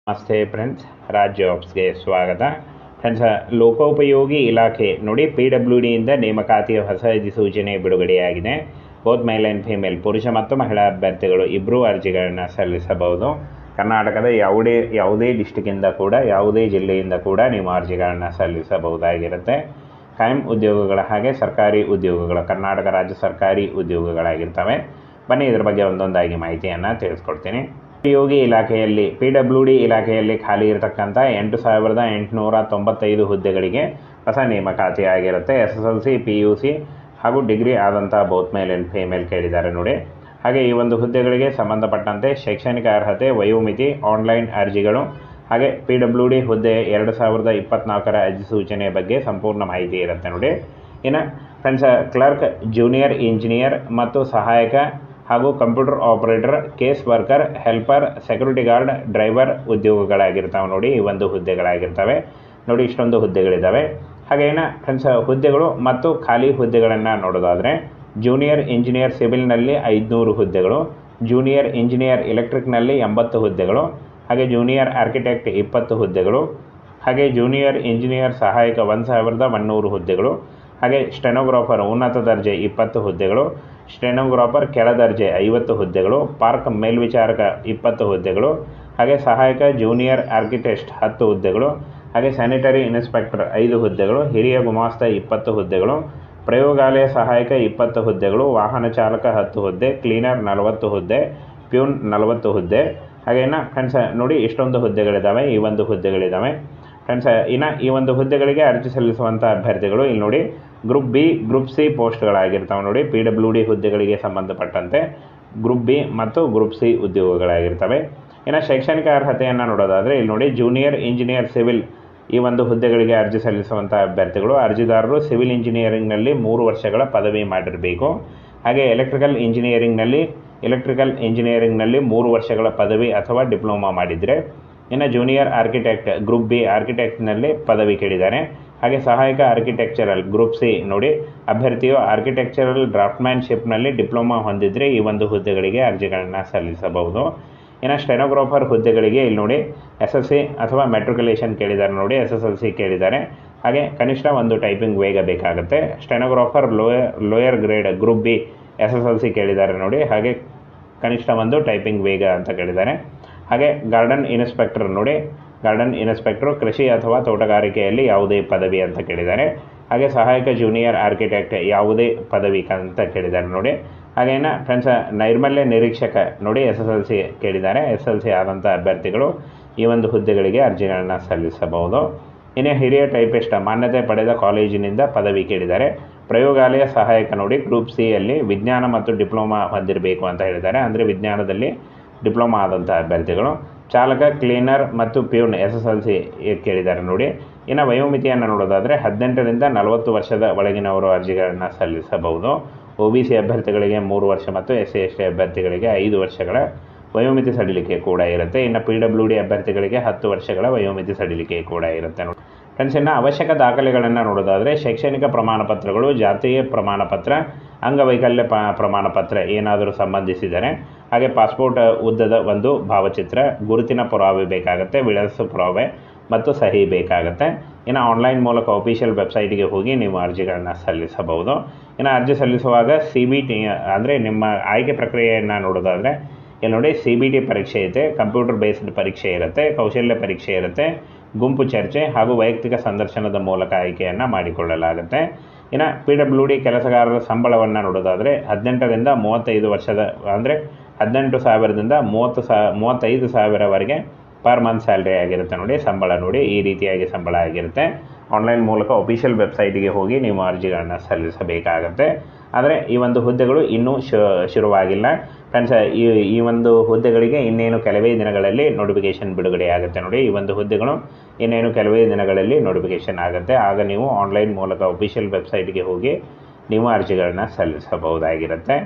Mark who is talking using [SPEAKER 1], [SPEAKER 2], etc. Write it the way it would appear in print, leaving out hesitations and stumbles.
[SPEAKER 1] ನಮಸ್ತೆ ಫ್ರೆಂಡ್ಸ್, ರಾಜ್ ಜಾಬ್ಸ್ಗೆ ಸ್ವಾಗತ. ಫ್ರೆಂಡ್ಸ್, ಲೋಕೋಪಯೋಗಿ ಇಲಾಖೆ ನೋಡಿ PWD ಇಂದ ನೇಮಕಾತಿಯ ಹೊಸ ಅಧಿಸೂಚನೆ ಬಿಡುಗಡೆಯಾಗಿದೆ. ಬೋತ್ ಮೇಲ್ ಆ್ಯಂಡ್ ಫೀಮೇಲ್, ಪುರುಷ ಮತ್ತು ಮಹಿಳಾ ಅಭ್ಯರ್ಥಿಗಳು ಇಬ್ಬರೂ ಅರ್ಜಿಗಳನ್ನು ಸಲ್ಲಿಸಬಹುದು. ಕರ್ನಾಟಕದ ಯಾವುದೇ ಡಿಸ್ಟಿಕ್ಕಿಂದ ಕೂಡ ಯಾವುದೇ ಜಿಲ್ಲೆಯಿಂದ ಕೂಡ ನೀವು ಅರ್ಜಿಗಳನ್ನು ಸಲ್ಲಿಸಬಹುದಾಗಿರುತ್ತೆ. ಕಾಯಂ ಉದ್ಯೋಗಗಳ ಹಾಗೆ ಸರ್ಕಾರಿ ಉದ್ಯೋಗಗಳು ಕರ್ನಾಟಕ ರಾಜ್ಯ ಸರ್ಕಾರಿ ಉದ್ಯೋಗಗಳಾಗಿರ್ತವೆ. ಬನ್ನಿ ಇದ್ರ ಬಗ್ಗೆ ಒಂದೊಂದಾಗಿ ಮಾಹಿತಿಯನ್ನು ತಿಳಿಸ್ಕೊಡ್ತೀನಿ. ಯೋಗಿ ಇಲಾಖೆಯಲ್ಲಿ PWD ಇಲಾಖೆಯಲ್ಲಿ ಖಾಲಿ ಇರತಕ್ಕಂಥ 8,895 ಹುದ್ದೆಗಳಿಗೆ ಹೊಸ ನೇಮಕಾತಿ ಆಗಿರುತ್ತೆ. SSLC, PUC ಹಾಗೂ ಡಿಗ್ರಿ ಆದಂಥ ಬೋತ್ ಮೇಲ್ ಆ್ಯಂಡ್ ಫೀಮೇಲ್ ಕೇಳಿದ್ದಾರೆ ನೋಡಿ. ಹಾಗೆ ಈ ಒಂದು ಹುದ್ದೆಗಳಿಗೆ ಸಂಬಂಧಪಟ್ಟಂತೆ ಶೈಕ್ಷಣಿಕ ಅರ್ಹತೆ, ವಯೋಮಿತಿ, ಆನ್ಲೈನ್ ಅರ್ಜಿಗಳು ಹಾಗೆ PWD ಹುದ್ದೆ 2024ರ ಅಧಿಸೂಚನೆ ಬಗ್ಗೆ ಸಂಪೂರ್ಣ ಮಾಹಿತಿ ಇರುತ್ತೆ ನೋಡಿ. ಇನ್ನು ಫ್ರೆಂಡ್ಸ್, ಕ್ಲರ್ಕ್, ಜೂನಿಯರ್ ಇಂಜಿನಿಯರ್ ಮತ್ತು ಸಹಾಯಕ ಹಾಗೂ computer operator, case worker, helper, security guard, driver ಉದ್ಯೋಗಗಳಾಗಿರ್ತಾವೆ ನೋಡಿ. ಈ ಒಂದು ಹುದ್ದೆಗಳಾಗಿರ್ತವೆ ನೋಡಿ. ಇಷ್ಟೊಂದು ಹುದ್ದೆಗಳಿದ್ದಾವೆ. ಹಾಗೇನ ಫ್ರೆಂಡ್ಸ್, ಹುದ್ದೆಗಳು ಮತ್ತು ಖಾಲಿ ಹುದ್ದೆಗಳನ್ನು ನೋಡೋದಾದರೆ ಜೂನಿಯರ್ ಇಂಜಿನಿಯರ್ ಸಿವಿಲ್ನಲ್ಲಿ 500 ಹುದ್ದೆಗಳು, ಜೂನಿಯರ್ ಇಂಜಿನಿಯರ್ ಎಲೆಕ್ಟ್ರಿಕ್ನಲ್ಲಿ 80 ಹುದ್ದೆಗಳು, ಹಾಗೆ ಜೂನಿಯರ್ ಆರ್ಕಿಟೆಕ್ಟ್ 20 ಹುದ್ದೆಗಳು, ಹಾಗೆ ಜೂನಿಯರ್ ಇಂಜಿನಿಯರ್ ಸಹಾಯಕ 1,100 ಹುದ್ದೆಗಳು, ಹಾಗೆ ಸ್ಟೆನೋಗ್ರಾಫರ್ ಉನ್ನತ ದರ್ಜೆ 20 ಹುದ್ದೆಗಳು, ಸ್ಟೆನೋಗ್ರಾಫರ್ ಕೆಳ ದರ್ಜೆ 50 ಹುದ್ದೆಗಳು, ಪಾರ್ಕ್ ಮೇಲ್ವಿಚಾರಕ 20 ಹುದ್ದೆಗಳು, ಹಾಗೆ ಸಹಾಯಕ ಜೂನಿಯರ್ ಆರ್ಕಿಟೆಕ್ಟ್ 10 ಹುದ್ದೆಗಳು, ಹಾಗೆ ಸ್ಯಾನಿಟರಿ ಇನ್ಸ್ಪೆಕ್ಟರ್ 5 ಹುದ್ದೆಗಳು, ಹಿರಿಯ ಗುಮಾಸ್ತ 20 ಹುದ್ದೆಗಳು, ಪ್ರಯೋಗಾಲಯ ಸಹಾಯಕ 20 ಹುದ್ದೆಗಳು, ವಾಹನ ಚಾಲಕ 10 ಹುದ್ದೆ, ಕ್ಲೀನರ್ 40 ಹುದ್ದೆ, ಪ್ಯೂನ್ 40 ಹುದ್ದೆ. ಹಾಗೇನ ಫ್ರೆಂಡ್ಸ್ ನೋಡಿ, ಇಷ್ಟೊಂದು ಹುದ್ದೆಗಳಿದ್ದಾವೆ. ಈ ಒಂದು ಹುದ್ದೆಗಳಿದ್ದಾವೆ ಫ್ರೆಂಡ್ಸ್. ಇನ್ನು ಈ ಒಂದು ಹುದ್ದೆಗಳಿಗೆ ಅರ್ಜಿ ಸಲ್ಲಿಸುವಂಥ ಅಭ್ಯರ್ಥಿಗಳು ಇಲ್ಲಿ ನೋಡಿ, ಗ್ರೂಪ್ ಬಿ, ಗ್ರೂಪ್ ಸಿ ಪೋಸ್ಟ್ಗಳಾಗಿರ್ತಾವೆ ನೋಡಿ. PWD ಹುದ್ದೆಗಳಿಗೆ ಸಂಬಂಧಪಟ್ಟಂತೆ ಗ್ರೂಪ್ ಬಿ ಮತ್ತು ಗ್ರೂಪ್ ಸಿ ಉದ್ಯೋಗಗಳಾಗಿರ್ತವೆ. ಇನ್ನು ಶೈಕ್ಷಣಿಕ ಅರ್ಹತೆಯನ್ನು ನೋಡೋದಾದರೆ ಇಲ್ಲಿ ನೋಡಿ, ಜೂನಿಯರ್ ಇಂಜಿನಿಯರ್ ಸಿವಿಲ್ ಈ ಒಂದು ಹುದ್ದೆಗಳಿಗೆ ಅರ್ಜಿ ಸಲ್ಲಿಸುವಂಥ ಅಭ್ಯರ್ಥಿಗಳು, ಅರ್ಜಿದಾರರು ಸಿವಿಲ್ ಇಂಜಿನಿಯರಿಂಗ್ನಲ್ಲಿ 3 ವರ್ಷಗಳ ಪದವಿ ಮಾಡಿರಬೇಕು. ಹಾಗೆ ಎಲೆಕ್ಟ್ರಿಕಲ್ ಇಂಜಿನಿಯರಿಂಗ್ನಲ್ಲಿ 3 ವರ್ಷಗಳ ಪದವಿ ಅಥವಾ ಡಿಪ್ಲೊಮಾ ಮಾಡಿದರೆ. ಇನ್ನು ಜೂನಿಯರ್ ಆರ್ಕಿಟೆಕ್ಟ್ ಗ್ರೂಪ್ ಬಿ ಆರ್ಕಿಟೆಕ್ಟ್ನಲ್ಲಿ ಪದವಿ ಕೇಳಿದ್ದಾರೆ. ಹಾಗೆ ಸಹಾಯಕ ಆರ್ಕಿಟೆಕ್ಚರಲ್ ಗ್ರೂಪ್ ಸಿ ನೋಡಿ, ಅಭ್ಯರ್ಥಿಯು ಆರ್ಕಿಟೆಕ್ಚರಲ್ ಡ್ರಾಫ್ಟ್ಮ್ಯಾನ್ಶಿಪ್ನಲ್ಲಿ ಡಿಪ್ಲೊಮಾ ಹೊಂದಿದರೆ ಈ ಒಂದು ಹುದ್ದೆಗಳಿಗೆ ಅರ್ಜಿಗಳನ್ನು ಸಲ್ಲಿಸಬಹುದು. ಇನ್ನು ಸ್ಟೆನೋಗ್ರಾಫರ್ ಹುದ್ದೆಗಳಿಗೆ ಇಲ್ಲಿ ನೋಡಿ, SSC ಅಥವಾ ಮೆಟ್ರಿಕ್ಯುಲೇಷನ್ ಕೇಳಿದ್ದಾರೆ ನೋಡಿ, SSLC ಕೇಳಿದ್ದಾರೆ. ಹಾಗೆ ಕನಿಷ್ಠ ಒಂದು ಟೈಪಿಂಗ್ ವೇಗ ಬೇಕಾಗುತ್ತೆ. Stenographer lower grade group B SSLC ಕೇಳಿದ್ದಾರೆ ನೋಡಿ. ಹಾಗೆ ಕನಿಷ್ಠ ಒಂದು ಟೈಪಿಂಗ್ ವೇಗ ಅಂತ ಕೇಳಿದ್ದಾರೆ. ಹಾಗೆ ಗಾರ್ಡನ್ ಇನ್ಸ್ಪೆಕ್ಟರ್ ನೋಡಿ, ಗಾರ್ಡನ್ ಇನ್ಸ್ಪೆಕ್ಟರ್ ಕೃಷಿ ಅಥವಾ ತೋಟಗಾರಿಕೆಯಲ್ಲಿ ಯಾವುದೇ ಪದವಿ ಅಂತ ಕೇಳಿದ್ದಾರೆ. ಹಾಗೆ ಸಹಾಯಕ ಜೂನಿಯರ್ ಆರ್ಕಿಟೆಕ್ಟ್ ಯಾವುದೇ ಪದವಿ ಅಂತ ಕೇಳಿದ್ದಾರೆ ನೋಡಿ. ಹಾಗೇನ ಫ್ರೆಂಡ್ಸ್, ನೈರ್ಮಲ್ಯ ನಿರೀಕ್ಷಕ ನೋಡಿ, SSLC ಕೇಳಿದ್ದಾರೆ. SSLC ಆದಂಥ ಅಭ್ಯರ್ಥಿಗಳು ಈ ಒಂದು ಹುದ್ದೆಗಳಿಗೆ ಅರ್ಜಿಗಳನ್ನು ಸಲ್ಲಿಸಬಹುದು. ಇನ್ನು ಹಿರಿಯ ಟೈಪಿಸ್ಟ್ ಮಾನ್ಯತೆ ಪಡೆದ ಕಾಲೇಜಿನಿಂದ ಪದವಿ ಕೇಳಿದ್ದಾರೆ. ಪ್ರಯೋಗಾಲಯ ಸಹಾಯಕ ನೋಡಿ, ಗ್ರೂಪ್ ಸಿಯಲ್ಲಿ ವಿಜ್ಞಾನ ಮತ್ತು ಡಿಪ್ಲೊಮಾ ಹೊಂದಿರಬೇಕು ಅಂತ ಹೇಳಿದ್ದಾರೆ. ಅಂದರೆ ವಿಜ್ಞಾನದಲ್ಲಿ ಡಿಪ್ಲೊಮಾ ಆದಂಥ ಅಭ್ಯರ್ಥಿಗಳು. ಚಾಲಕ, ಕ್ಲೀನರ್ ಮತ್ತು ಪ್ಯೂನ್ SSLC ಕೇಳಿದ್ದಾರೆ ನೋಡಿ. ಇನ್ನು ವಯೋಮಿತಿಯನ್ನು ನೋಡೋದಾದರೆ 18ರಿಂದ 40 ವರ್ಷದ ಒಳಗಿನವರು ಅರ್ಜಿಗಳನ್ನು ಸಲ್ಲಿಸಬಹುದು. OBC ಅಭ್ಯರ್ಥಿಗಳಿಗೆ 3 ವರ್ಷ ಮತ್ತು SC/ST ಅಭ್ಯರ್ಥಿಗಳಿಗೆ 5 ವರ್ಷಗಳ ವಯೋಮಿತಿ ಸಡಿಲಿಕೆ ಕೂಡ ಇರುತ್ತೆ. ಇನ್ನು PWD ಅಭ್ಯರ್ಥಿಗಳಿಗೆ 10 ವರ್ಷಗಳ ವಯೋಮಿತಿ ಸಡಿಲಿಕೆ ಕೂಡ ಇರುತ್ತೆ ನೋಡಿ. ಫ್ರೆಂಡ್ಸ್, ಇನ್ನು ಅವಶ್ಯಕ ದಾಖಲೆಗಳನ್ನು ನೋಡೋದಾದರೆ ಶೈಕ್ಷಣಿಕ ಪ್ರಮಾಣ ಪತ್ರಗಳು, ಜಾತಿಯ ಪ್ರಮಾಣ ಪತ್ರ, ಅಂಗವೈಕಲ್ಯ ಪ್ರಮಾಣ ಪತ್ರ ಏನಾದರೂ ಸಂಬಂಧಿಸಿದರೆ, ಹಾಗೆ ಪಾಸ್ಪೋರ್ಟ್ ಉದ್ದದ ಒಂದು ಭಾವಚಿತ್ರ, ಗುರುತಿನ ಪುರಾವೆ ಬೇಕಾಗುತ್ತೆ, ವಿಳಾಸ ಪುರಾವೆ ಮತ್ತು ಸಹಿ ಬೇಕಾಗುತ್ತೆ. ಇನ್ನು ಆನ್ಲೈನ್ ಮೂಲಕ ಅಫಿಷಿಯಲ್ ವೆಬ್ಸೈಟಿಗೆ ಹೋಗಿ ನೀವು ಅರ್ಜಿಗಳನ್ನು ಸಲ್ಲಿಸಬಹುದು. ಇನ್ನು ಅರ್ಜಿ ಸಲ್ಲಿಸುವಾಗ CBT ಅಂದರೆ ನಿಮ್ಮ ಆಯ್ಕೆ ಪ್ರಕ್ರಿಯೆಯನ್ನು ನೋಡೋದಾದರೆ ಇಲ್ಲಿ ನೋಡಿ, CBT ಪರೀಕ್ಷೆ ಇದೆ, ಕಂಪ್ಯೂಟರ್ ಬೇಸ್ಡ್ ಪರೀಕ್ಷೆ ಇರುತ್ತೆ, ಕೌಶಲ್ಯ ಪರೀಕ್ಷೆ ಇರುತ್ತೆ, ಗುಂಪು ಚರ್ಚೆ ಹಾಗೂ ವೈಯಕ್ತಿಕ ಸಂದರ್ಶನದ ಮೂಲಕ ಆಯ್ಕೆಯನ್ನು ಮಾಡಿಕೊಳ್ಳಲಾಗುತ್ತೆ. ಇನ್ನು PWD ಕೆಲಸಗಾರರ ಸಂಬಳವನ್ನು ನೋಡೋದಾದರೆ 18ರಿಂದ 35 ವರ್ಷದ ಅಂದರೆ 18,000ದಿಂದ 35,000ವರೆಗೆ ಪರ್ ಮಂತ್ ಸ್ಯಾಲ್ರಿ ಆಗಿರುತ್ತೆ ನೋಡಿ. ಸಂಬಳ ನೋಡಿ ಈ ರೀತಿಯಾಗಿ ಸಂಬಳ ಆಗಿರುತ್ತೆ. ಆನ್ಲೈನ್ ಮೂಲಕ ಅಫಿಷಿಯಲ್ ವೆಬ್ಸೈಟಿಗೆ ಹೋಗಿ ನೀವು ಅರ್ಜಿಗಳನ್ನು ಸಲ್ಲಿಸಬೇಕಾಗತ್ತೆ. ಆದರೆ ಈ ಒಂದು ಹುದ್ದೆಗಳು ಇನ್ನೂ ಶುರುವಾಗಿಲ್ಲ ಫ್ರೆಂಡ್ಸ್. ಈ ಒಂದು ಹುದ್ದೆಗಳಿಗೆ ಇನ್ನೇನು ಕೆಲವೇ ದಿನಗಳಲ್ಲಿ ನೋಟಿಫಿಕೇಷನ್ ಬಿಡುಗಡೆ ಆಗುತ್ತೆ ನೋಡಿ. ಈ ಒಂದು ಹುದ್ದೆಗಳು ಇನ್ನೇನು ಕೆಲವೇ ದಿನಗಳಲ್ಲಿ ನೋಟಿಫಿಕೇಷನ್ ಆಗುತ್ತೆ. ಆಗ ನೀವು ಆನ್ಲೈನ್ ಮೂಲಕ ಅಫಿಷಿಯಲ್ ವೆಬ್ಸೈಟ್ಗೆ ಹೋಗಿ ನೀವು ಅರ್ಜಿಗಳನ್ನು ಸಲ್ಲಿಸಬಹುದಾಗಿರುತ್ತೆ.